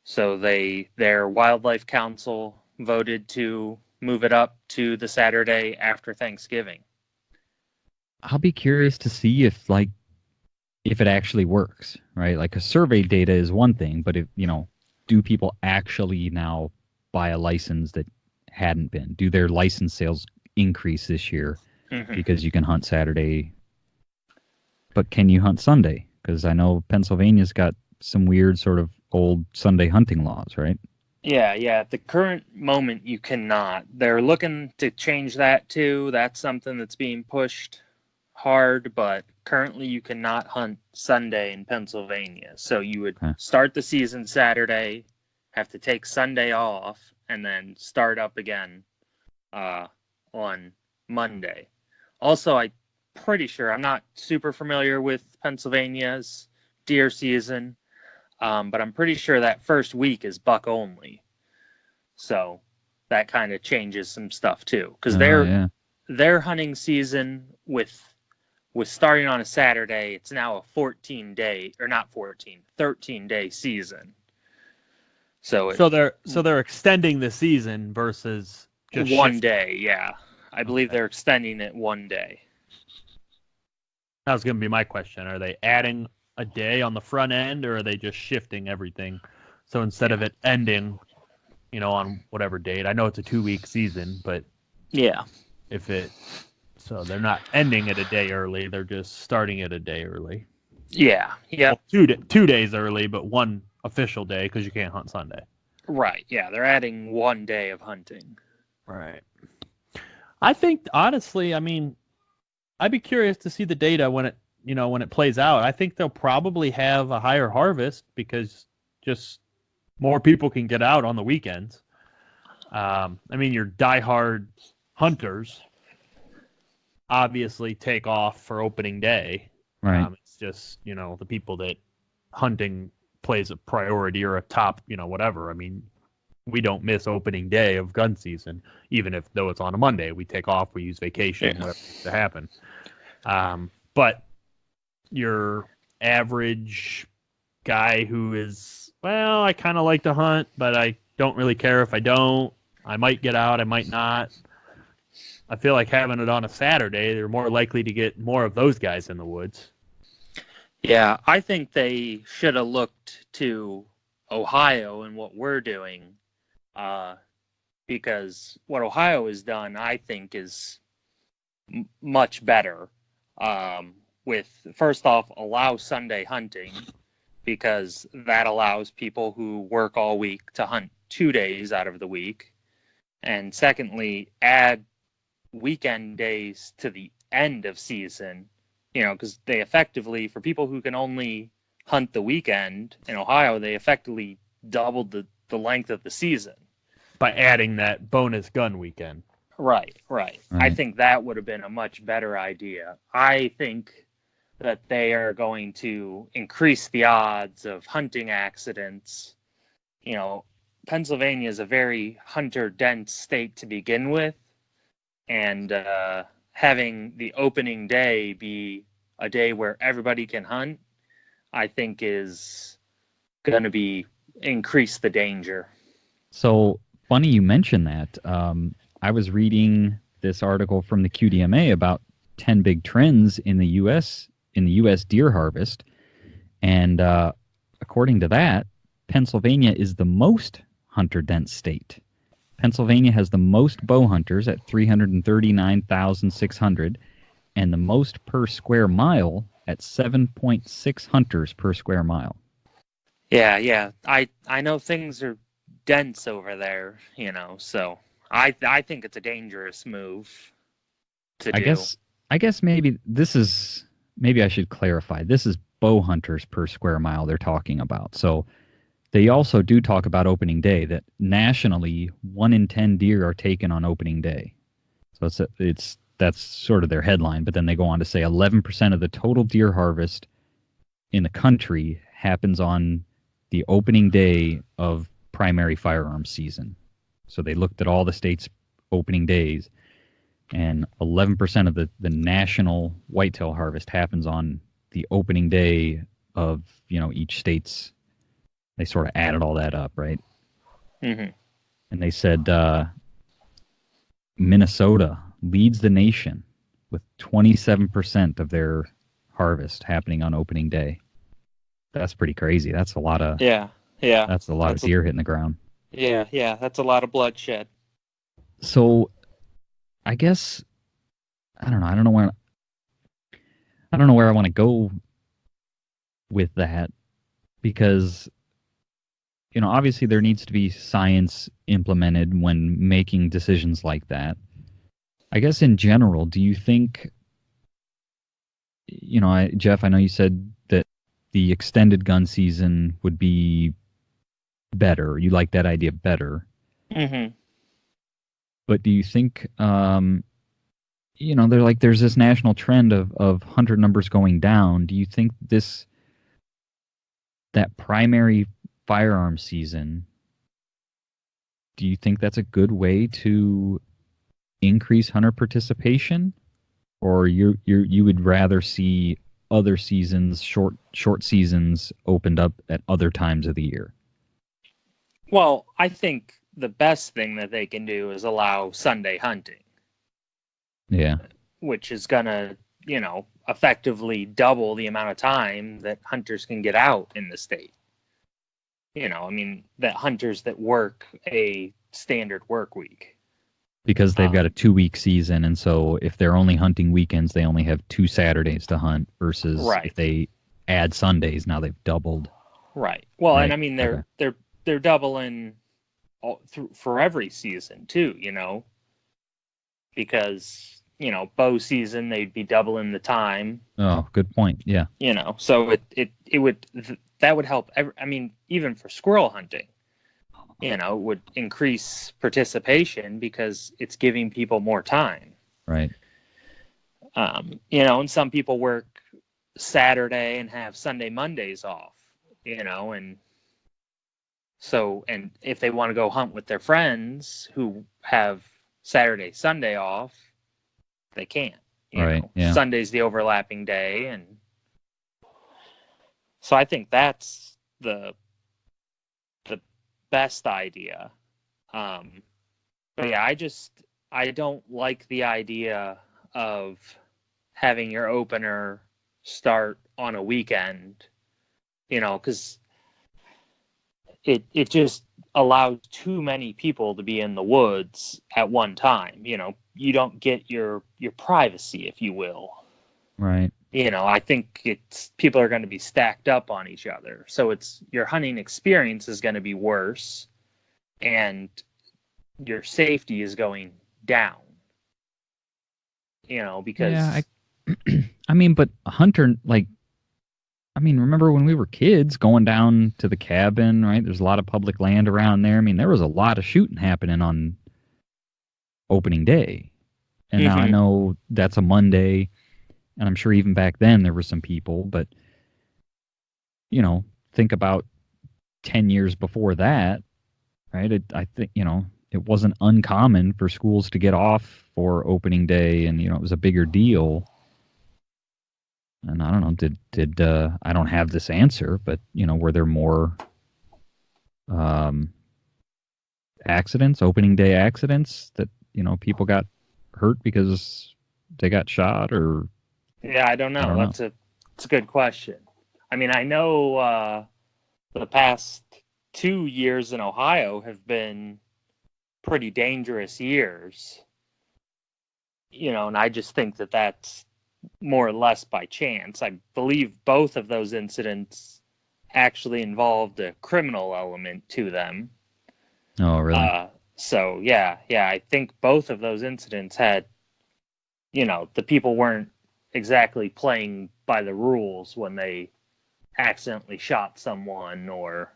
So their wildlife council voted to move it up to the Saturday after Thanksgiving. I'll be curious to see if it actually works, right? Like, a survey data is one thing, but do people actually now buy a license that hadn't been? Do their license sales increase this year because you can hunt Saturday, but can you hunt Sunday? Because I know Pennsylvania's got some weird sort of old Sunday hunting laws, right? Yeah. At the current moment, you cannot. They're looking to change that too. That's something that's being pushed hard, but currently you cannot hunt Sunday in Pennsylvania. So you would start the season Saturday, have to take Sunday off, and then start up again on Monday. Also, I'm pretty sure, I'm not super familiar with Pennsylvania's deer season, but I'm pretty sure that first week is buck only. So that kind of changes some stuff too, because their hunting season with starting on a Saturday, it's now a 13-day season. So they're extending the season versus just one day. Yeah, I believe they're extending it one day. That was going to be my question. Are they adding a day on the front end, or are they just shifting everything? So instead of it ending, on whatever date, I know it's a 2-week season, but so they're not ending it a day early, they're just starting it a day early. Yeah. Well, 2 days early, but one official day because you can't hunt Sunday. Right. Yeah, they're adding 1 day of hunting. Right. I think, honestly, I'd be curious to see the data when it plays out. I think they'll probably have a higher harvest because just more people can get out on the weekends. Your diehard hunters obviously take off for opening day. Right. It's just, the people that hunting plays a priority or a top, whatever. We don't miss opening day of gun season, even though it's on a Monday. We take off, we use vacation, whatever needs to happen. But your average guy who is, well, I kind of like to hunt, but I don't really care if I don't. I might get out, I might not. I feel like having it on a Saturday, they're more likely to get more of those guys in the woods. Yeah, I think they should have looked to Ohio and what we're doing, because what Ohio has done, I think, is much better. With, first off, allow Sunday hunting, because that allows people who work all week to hunt 2 days out of the week. And secondly, add weekend days to the end of season, because they effectively, for people who can only hunt the weekend in Ohio, they effectively doubled the length of the season by adding that bonus gun weekend. Right. I think that would have been a much better idea. I think that they are going to increase the odds of hunting accidents. Pennsylvania is a very hunter-dense state to begin with, and having the opening day be a day where everybody can hunt, I think is going to increase the danger. So funny you mention that. I was reading this article from the QDMA about 10 big trends in the U.S. Deer harvest, and according to that, Pennsylvania is the most hunter-dense state. Pennsylvania has the most bow hunters at 339,600, and the most per square mile at 7.6 hunters per square mile. Yeah. I know things are dense over there, so I think it's a dangerous move to do. I guess maybe this is maybe I should clarify. This is bow hunters per square mile they're talking about. So they also do talk about opening day, that nationally 1 in 10 deer are taken on opening day. So that's sort of their headline, but then they go on to say 11% of the total deer harvest in the country happens on the opening day of primary firearms season. So they looked at all the states' opening days, and 11% of the national whitetail harvest happens on the opening day of, each state's. They sort of added all that up, right? Mm-hmm. And they said Minnesota leads the nation with 27% of their harvest happening on opening day. That's pretty crazy. That's a lot of Yeah. That's a lot of deer hitting the ground. Yeah. That's a lot of bloodshed. So I guess I don't know. I don't know where I want to go with that, because obviously there needs to be science implemented when making decisions like that. I guess in general, do you think, Jeff, I know you said that the extended gun season would be better. You like that idea better. Mm-hmm. But do you think, there's this national trend of hunter numbers going down. Do you think that primary firearm season, do you think that's a good way to increase hunter participation, or you would rather see other seasons, short seasons, opened up at other times of the year? Well, I think the best thing that they can do is allow Sunday hunting. Yeah. Which is gonna, effectively double the amount of time that hunters can get out in the state. That hunters that work a standard work week. Because they've got a 2-week season, and so if they're only hunting weekends, they only have 2 Saturdays to hunt, versus if they add Sundays, now they've doubled. Right. Well, right. And they're doubling for every season too, because bow season they'd be doubling the time. Oh, good point. Yeah. So that would help. Even for squirrel hunting, would increase participation because it's giving people more time. Right. And some people work Saturday and have Sunday, Mondays off, and if they want to go hunt with their friends who have Saturday, Sunday off, they can't. Yeah. Sunday's the overlapping day, and so I think that's the best idea. But yeah, I don't like the idea of having your opener start on a weekend, because it just allows too many people to be in the woods at one time. You don't get your privacy, if you will. Right. I think people are going to be stacked up on each other. So your hunting experience is going to be worse, and your safety is going down. Because yeah, but a hunter, remember when we were kids going down to the cabin, right? There's a lot of public land around there. There was a lot of shooting happening on opening day. And now I know that's a Monday, and I'm sure even back then there were some people, but, think about 10 years before that, right? I think, it wasn't uncommon for schools to get off for opening day, and, it was a bigger deal. And I don't know, did I don't have this answer, but, were there more accidents, opening day accidents, that, people got hurt because they got shot? Or yeah, I don't know. That's a good question. I know the past 2 years in Ohio have been pretty dangerous years, and I just think that that's more or less by chance. I believe both of those incidents actually involved a criminal element to them. Oh, really? So yeah, I think both of those incidents had, the people weren't exactly playing by the rules when they accidentally shot someone or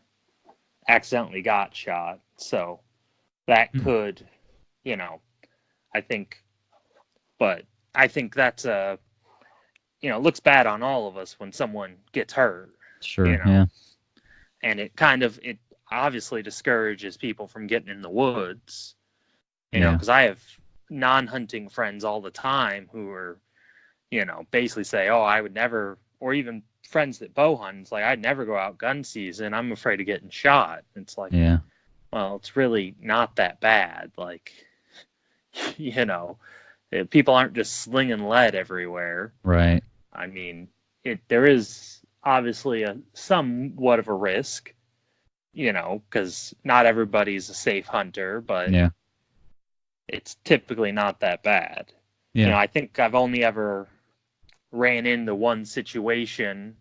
accidentally got shot. So that could, you know, I think, but I think that's looks bad on all of us when someone gets hurt, Sure. Yeah. and it obviously discourages people from getting in the woods, because I have non-hunting friends all the time who are, basically say, oh, I would never, or even friends that bow hunt, it's like, I'd never go out gun season. I'm afraid of getting shot. It's like, well, it's really not that bad. Like, people aren't just slinging lead everywhere. Right. I mean, there is obviously somewhat of a risk, because not everybody's a safe hunter, but it's typically not that bad. Yeah. I think I've only ever ran into one situation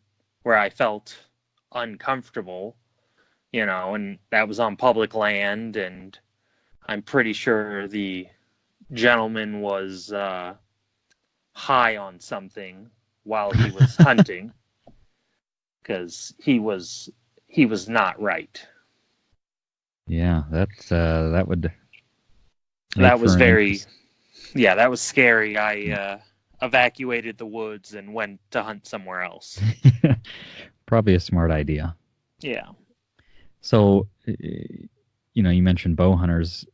where I felt uncomfortable, and that was on public land, and I'm pretty sure the gentleman was high on something while he was hunting, because he was not right. Yeah, that would. That was that was scary. I evacuated the woods and went to hunt somewhere else. Probably a smart idea. Yeah. So, you mentioned bow hunters.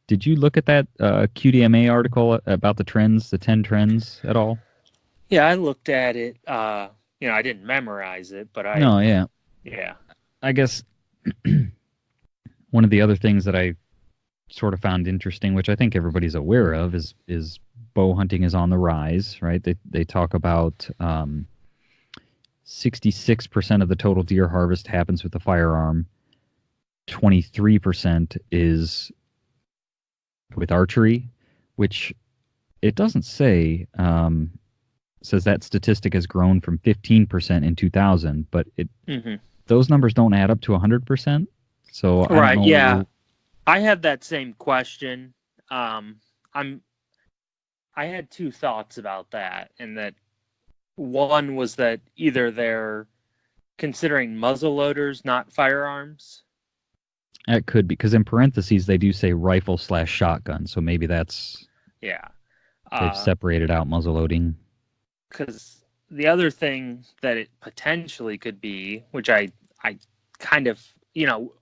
Did you look at that QDMA article about the 10 trends at all? Yeah, I looked at it. I didn't memorize it, but Yeah. I guess one of the other things that I sort of found interesting, which I think everybody's aware of, is bow hunting is on the rise, right? They talk about 66% of the total deer harvest happens with a firearm. 23% is with archery, which it doesn't say. Says that statistic has grown from 15% in 2000, but those numbers don't add up to 100%. So I don't know. Yeah. I had that same question. I had two thoughts about that, and that one was that either they're considering muzzle loaders, not firearms. That could be, because in parentheses they do say rifle/shotgun, so maybe that's they've separated out muzzle loading. Because the other thing that it potentially could be, which I kind of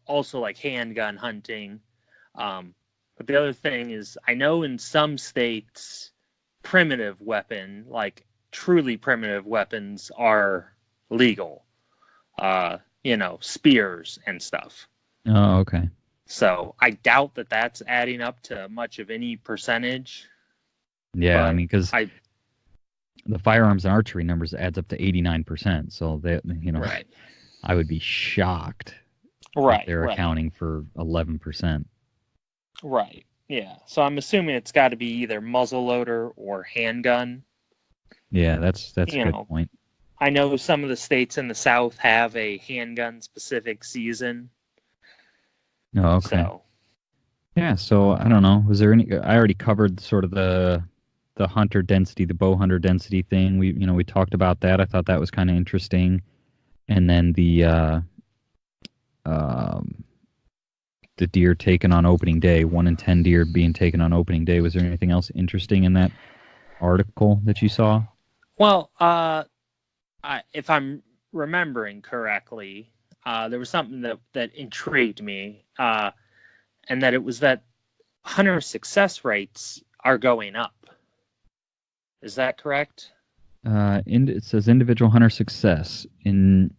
also like handgun hunting. But the other thing is, I know in some states, primitive weapon, like truly primitive weapons, are legal. Spears and stuff. Oh, okay. So I doubt that that's adding up to much of any percentage. Yeah, I mean, because the firearms and archery numbers adds up to 89%. So right. I would be shocked if they're accounting for 11%. Right. Yeah. So I'm assuming it's got to be either muzzleloader or handgun. Yeah, that's a good point. I know some of the states in the South have a handgun specific season. Oh, okay. So, yeah. So I don't know. Was there any? I already covered sort of the hunter density, the bow hunter density thing. We talked about that. I thought that was kind of interesting. And then the deer taken on opening day, 1 in 10 deer being taken on opening day. Was there anything else interesting in that article that you saw? Well, if I'm remembering correctly, there was something that intrigued me, and that it was that hunter success rates are going up. Is that correct? It says individual hunter success. In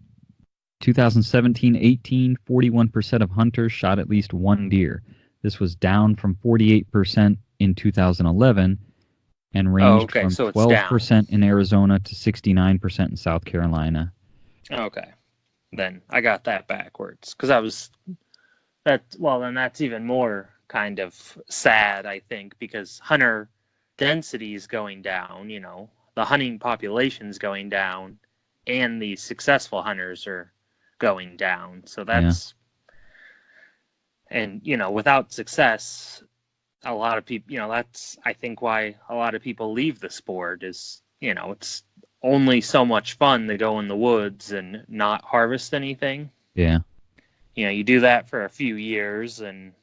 2017-18, 41% of hunters shot at least one deer. This was down from 48% in 2011 and ranged from 12% in Arizona to 69% in South Carolina. Okay. Then I got that backwards, because then that's even more kind of sad, I think, because hunter density is going down, the hunting population is going down, and the successful hunters are going down. So that's, and, without success, a lot of people, that's, I think, why a lot of people leave the sport, is it's only so much fun to go in the woods and not harvest anything. Yeah. You do that for a few years and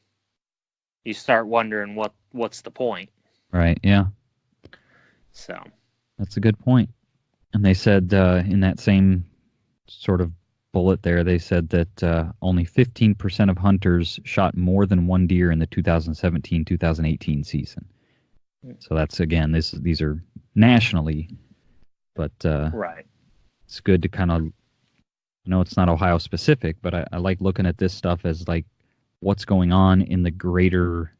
you start wondering what's the point. Right. Yeah. So That's a good point. And they said in that same sort of bullet there, they said that only 15% of hunters shot more than one deer in the 2017-2018 season. So that's, again, these are nationally, but right. it's good to kind of, I know it's not Ohio specific, but I like looking at this stuff as like what's going on in the greater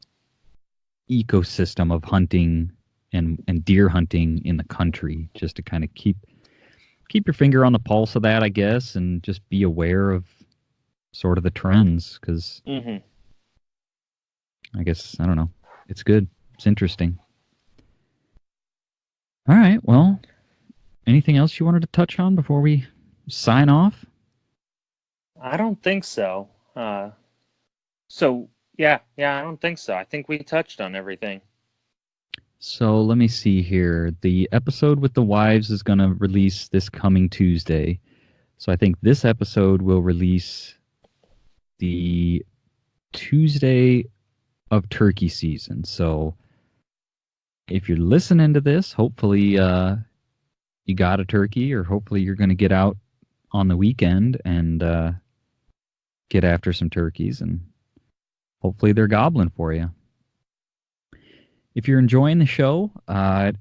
ecosystem of hunting and deer hunting in the country, just to kind of keep your finger on the pulse of that, I guess, and just be aware of sort of the trends, because I guess, I don't know, it's good. It's interesting. All right, well, anything else you wanted to touch on before we sign off? I don't think so. I don't think so. I think we touched on everything. So let me see here. The episode with the wives is going to release this coming Tuesday. So I think this episode will release the Tuesday of turkey season. So if you're listening to this, hopefully you got a turkey, or hopefully you're going to get out on the weekend and get after some turkeys, and hopefully they're gobbling for you. If you're enjoying the show,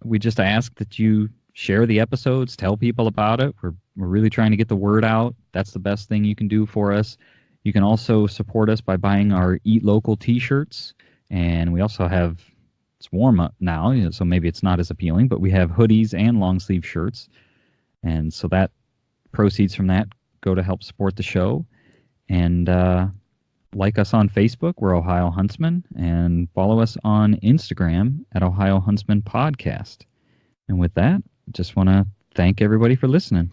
we just ask that you share the episodes, tell people about it. We're really trying to get the word out. That's the best thing you can do for us. You can also support us by buying our Eat Local t-shirts, and we also have, it's warm up now, so maybe it's not as appealing, but we have hoodies and long sleeve shirts, and so that proceeds from that go to help support the show. And like us on Facebook, we're Ohio Huntsman, and follow us on Instagram at Ohio Huntsman Podcast. And with that, just want to thank everybody for listening.